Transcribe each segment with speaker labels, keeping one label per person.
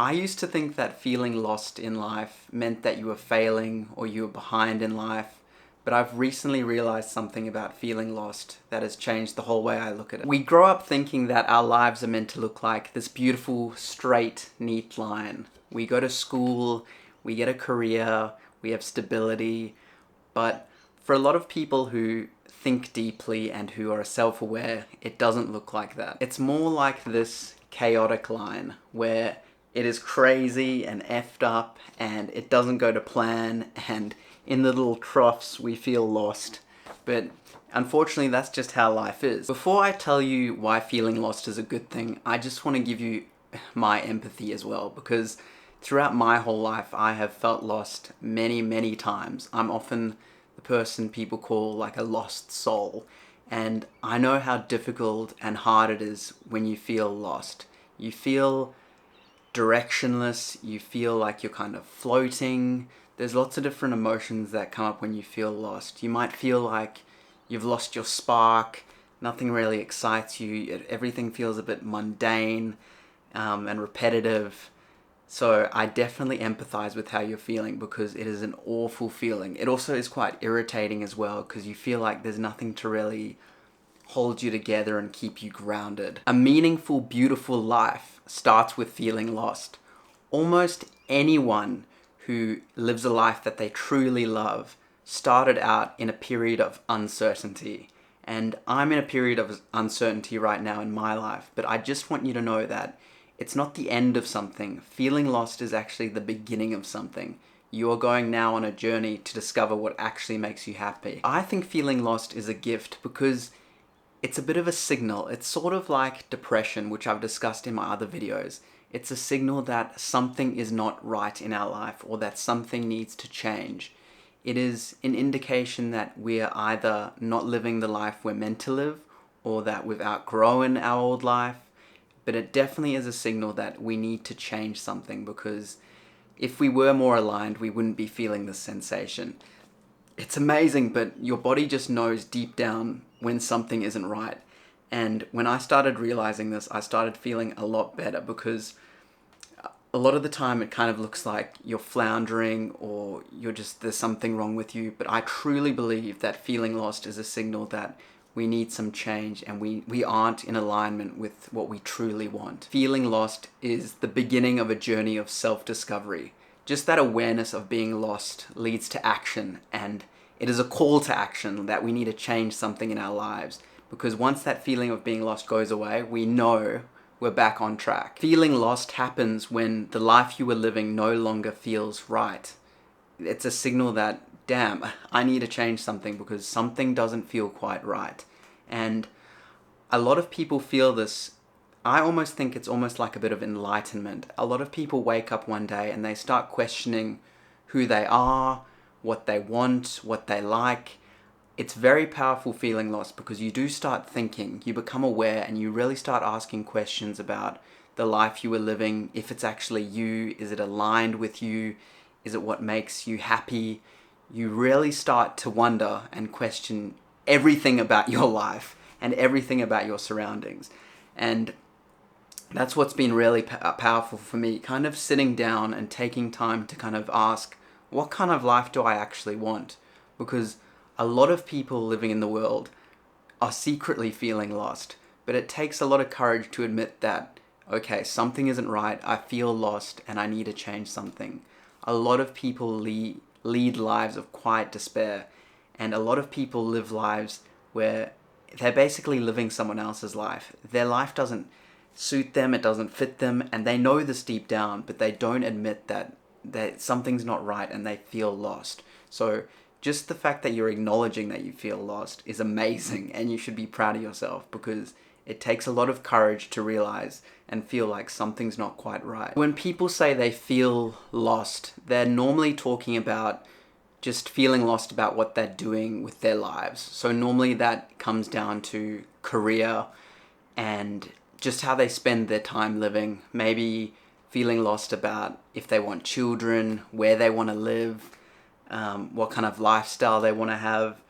Speaker 1: I used to think that feeling lost in life meant that you were failing or you were behind in life, but I've recently realized something about feeling lost that has changed the whole way I look at it. We grow up thinking that our lives are meant to look like this beautiful, straight, neat line. We go to school, we get a career, we have stability, but for a lot of people who think deeply and who are self-aware, it doesn't look like that. It's more like this chaotic line where it is crazy and effed up and it doesn't go to plan, and in the little troughs we feel lost. But unfortunately, that's just how life is. Before I tell you why feeling lost is a good thing, I just want to give you my empathy as well, because throughout my whole life I have felt lost many, many times. I'm often the person people call like a lost soul, and I know how difficult and hard it is when you feel lost. You feel directionless, you feel like you're kind of floating. There's lots of different emotions that come up when you feel lost. You might feel like you've lost your spark, nothing really excites you, everything feels a bit mundane and repetitive. So I definitely empathize with how you're feeling, because it is an awful feeling. It also is quite irritating as well, because you feel like there's nothing to really hold you together and keep you grounded. A meaningful, beautiful life starts with feeling lost. Almost anyone who lives a life that they truly love started out in a period of uncertainty. And I'm in a period of uncertainty right now in my life, but I just want you to know that it's not the end of something. Feeling lost is actually the beginning of something. You are going now on a journey to discover what actually makes you happy. I think feeling lost is a gift because it's a bit of a signal. It's sort of like depression, which I've discussed in my other videos. It's a signal that something is not right in our life, or that something needs to change. It is an indication that we're either not living the life we're meant to live, or that we've outgrown our old life. But it definitely is a signal that we need to change something, because if we were more aligned, we wouldn't be feeling this sensation. It's amazing, but your body just knows deep down when something isn't right. And when I started realizing this, I started feeling a lot better, because a lot of the time it kind of looks like you're floundering or there's something wrong with you. But I truly believe that feeling lost is a signal that we need some change, and we aren't in alignment with what we truly want. Feeling lost is the beginning of a journey of self-discovery. Just that awareness of being lost leads to action, and it is a call to action that we need to change something in our lives. Because once that feeling of being lost goes away, we know we're back on track. Feeling lost happens when the life you were living no longer feels right. It's a signal that, damn, I need to change something because something doesn't feel quite right. And a lot of people feel this. I almost think it's almost like a bit of enlightenment. A lot of people wake up one day and they start questioning who they are, what they want, what they like. It's very powerful feeling lost, because you do start thinking, you become aware, and you really start asking questions about the life you were living, if it's actually you, is it aligned with you, is it what makes you happy? You really start to wonder and question everything about your life and everything about your surroundings. And that's what's been really powerful for me, kind of sitting down and taking time to kind of ask, what kind of life do I actually want? Because a lot of people living in the world are secretly feeling lost, but it takes a lot of courage to admit that, okay, something isn't right, I feel lost, and I need to change something. A lot of people lead lives of quiet despair, and a lot of people live lives where they're basically living someone else's life. Their life doesn't suit them, it doesn't fit them, and they know this deep down, but they don't admit that something's not right and they feel lost. So just the fact that you're acknowledging that you feel lost is amazing, and you should be proud of yourself, because it takes a lot of courage to realize and feel like something's not quite right. When people say they feel lost, they're normally talking about just feeling lost about what they're doing with their lives. So normally that comes down to career and just how they spend their time living. Maybe feeling lost about if they want children, where they want to live, what kind of lifestyle they want to have.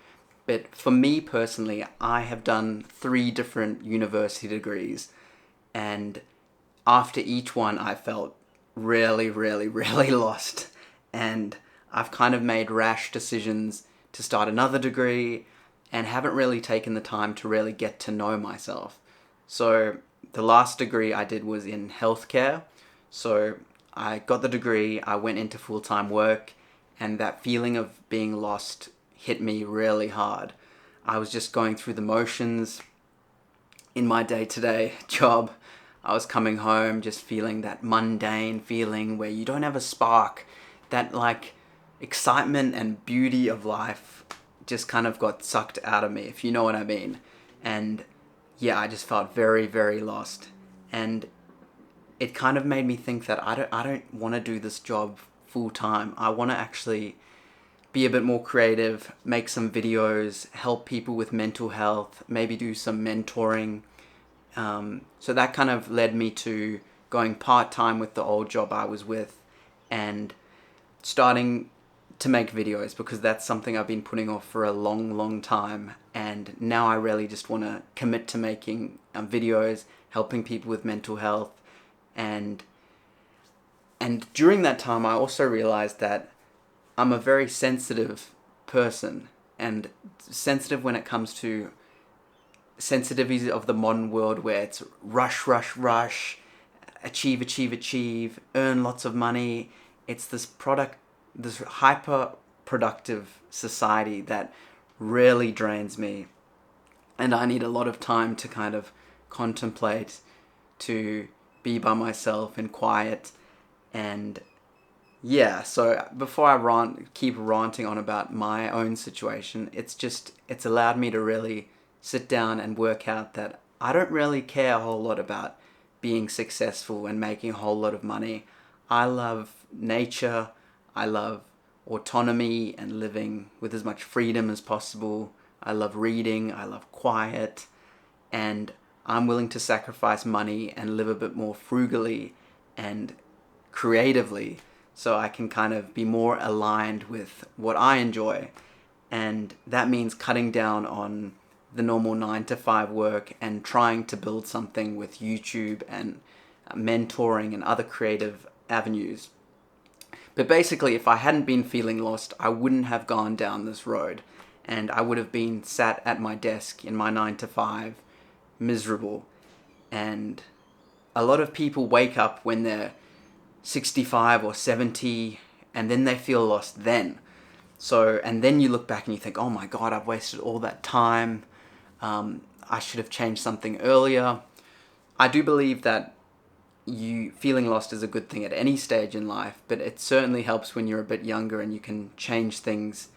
Speaker 1: But for me personally, I have done 3 different university degrees, and after each one I felt really, really, really lost. And I've kind of made rash decisions to start another degree and haven't really taken the time to really get to know myself. So the last degree I did was in healthcare. So I got the degree, I went into full-time work, and that feeling of being lost hit me really hard. I was just going through the motions in my day-to-day job. I was coming home just feeling that mundane feeling where you don't have a spark. That like excitement and beauty of life just kind of got sucked out of me, if you know what I mean. And yeah, I just felt very, very lost. And it kind of made me think that I don't want to do this job full time. I want to actually be a bit more creative, make some videos, help people with mental health, maybe do some mentoring. So that kind of led me to going part-time with the old job I was with and starting to make videos, because that's something I've been putting off for a long, long time. And now I really just want to commit to making videos, helping people with mental health. And during that time, I also realized that I'm a very sensitive person, and sensitive when it comes to sensitivities of the modern world where it's rush, rush, rush, achieve, achieve, achieve, earn lots of money. It's this hyper productive society that really drains me. And I need a lot of time to kind of contemplate, to be by myself and quiet. And yeah, so before I keep ranting on about my own situation, it's allowed me to really sit down and work out that I don't really care a whole lot about being successful and making a whole lot of money. I love nature, I love autonomy and living with as much freedom as possible. I love reading, I love quiet, and I'm willing to sacrifice money and live a bit more frugally and creatively so I can kind of be more aligned with what I enjoy. And that means cutting down on the normal 9 to 5 work and trying to build something with YouTube and mentoring and other creative avenues. But basically, if I hadn't been feeling lost, I wouldn't have gone down this road, and I would have been sat at my desk in my 9 to 5, miserable. And a lot of people wake up when they're 65 or 70, and then they feel lost then. So, and then you look back and you think, oh my God, I've wasted all that time. I should have changed something earlier. I do believe that you feeling lost is a good thing at any stage in life, but it certainly helps when you're a bit younger and you can change things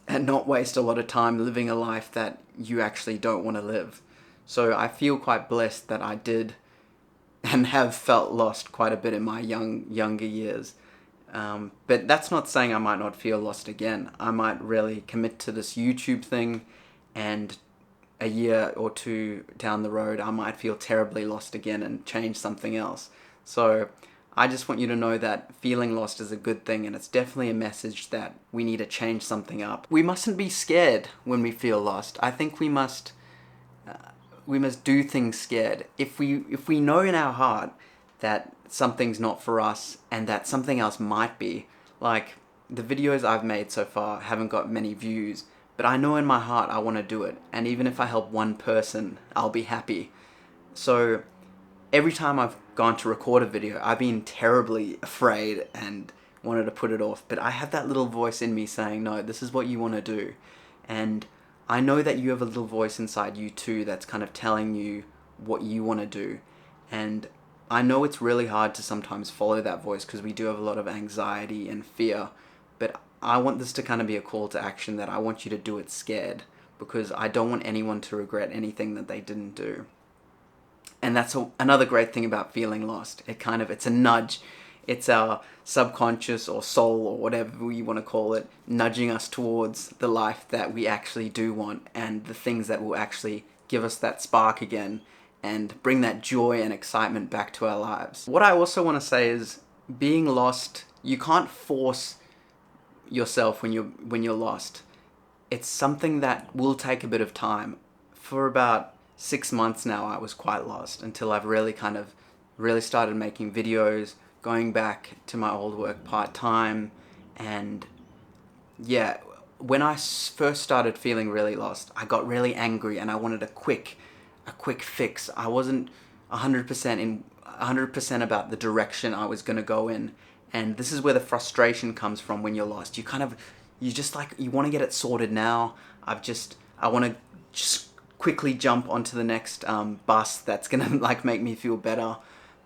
Speaker 1: and not waste a lot of time living a life that you actually don't want to live. So I feel quite blessed that I did and have felt lost quite a bit in my younger years. But that's not saying I might not feel lost again. I might really commit to this YouTube thing, and a year or two down the road, I might feel terribly lost again and change something else. So I just want you to know that feeling lost is a good thing, and it's definitely a message that we need to change something up. We mustn't be scared when we feel lost. I think we must do things scared. If we know in our heart that something's not for us and that something else might be, like the videos I've made so far haven't got many views, but I know in my heart I want to do it, and even if I help one person, I'll be happy. So every time I've gone to record a video, I've been terribly afraid and wanted to put it off, but I have that little voice in me saying, no, this is what you want to do. And I know that you have a little voice inside you too that's kind of telling you what you want to do. And I know it's really hard to sometimes follow that voice because we do have a lot of anxiety and fear, but I want this to kind of be a call to action, that I want you to do it scared, because I don't want anyone to regret anything that they didn't do. And that's another great thing about feeling lost. It's a nudge. It's our subconscious or soul or whatever you want to call it, nudging us towards the life that we actually do want and the things that will actually give us that spark again and bring that joy and excitement back to our lives. What I also want to say is, being lost, you can't force yourself when you're lost. It's something that will take a bit of time. For about 6 months now, I was quite lost until I've really started making videos, going back to my old work part-time, and yeah, when I first started feeling really lost, I got really angry and I wanted a quick fix. I wasn't 100% about the direction I was going to go in. And this is where the frustration comes from when you're lost. You just like, you want to get it sorted now. I want to just quickly jump onto the next bus that's going to like make me feel better.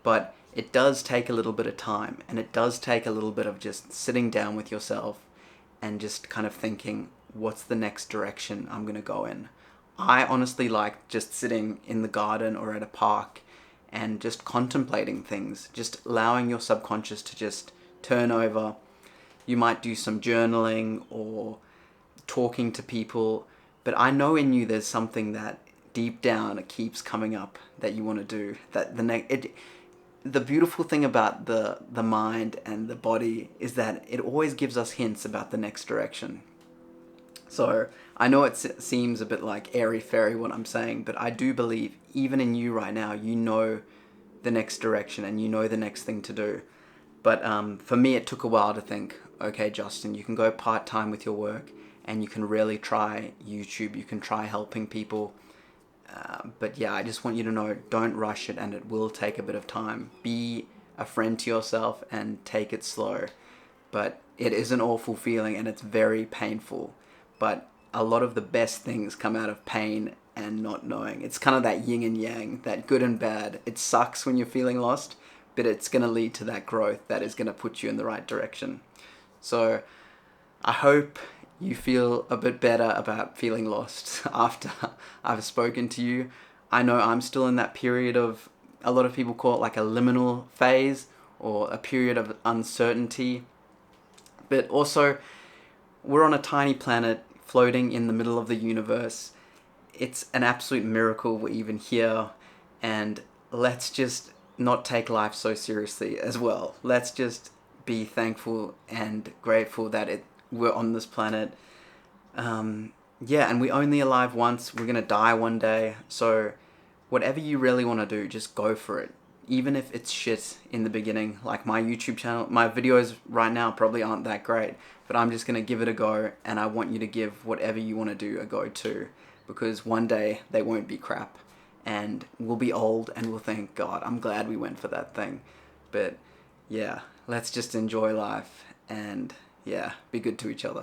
Speaker 1: But it does take a little bit of time, and it does take a little bit of just sitting down with yourself and just kind of thinking, what's the next direction I'm going to go in? I honestly like just sitting in the garden or at a park and just contemplating things, just allowing your subconscious to just turn over. You might do some journaling or talking to people, but I know in you there's something that deep down it keeps coming up that you want to do. That the beautiful thing about the mind and the body is that it always gives us hints about the next direction. So I know it seems a bit like airy-fairy what I'm saying, but I do believe even in you right now, you know the next direction and you know the next thing to do. But for me, it took a while to think, okay, Justin, you can go part-time with your work and you can really try YouTube, you can try helping people. But yeah, I just want you to know, don't rush it, and it will take a bit of time. Be a friend to yourself and take it slow. But it is an awful feeling and it's very painful. But a lot of the best things come out of pain and not knowing. It's kind of that yin and yang, that good and bad. It sucks when you're feeling lost, but it's going to lead to that growth that is going to put you in the right direction. So I hope you feel a bit better about feeling lost after I've spoken to you. I know I'm still in that period of, a lot of people call it like a liminal phase or a period of uncertainty. But also, we're on a tiny planet floating in the middle of the universe. It's an absolute miracle we're even here, and let's just not take life so seriously as well. Let's just be thankful and grateful that we're on this planet. And we're only alive once. We're gonna die one day. So whatever you really want to do, just go for it. Even if it's shit in the beginning, like my YouTube channel, my videos right now probably aren't that great, but I'm just gonna give it a go, and I want you to give whatever you want to do a go too, because one day they won't be crap, and we'll be old and we'll think, God, I'm glad we went for that thing. But yeah, let's just enjoy life and yeah, be good to each other.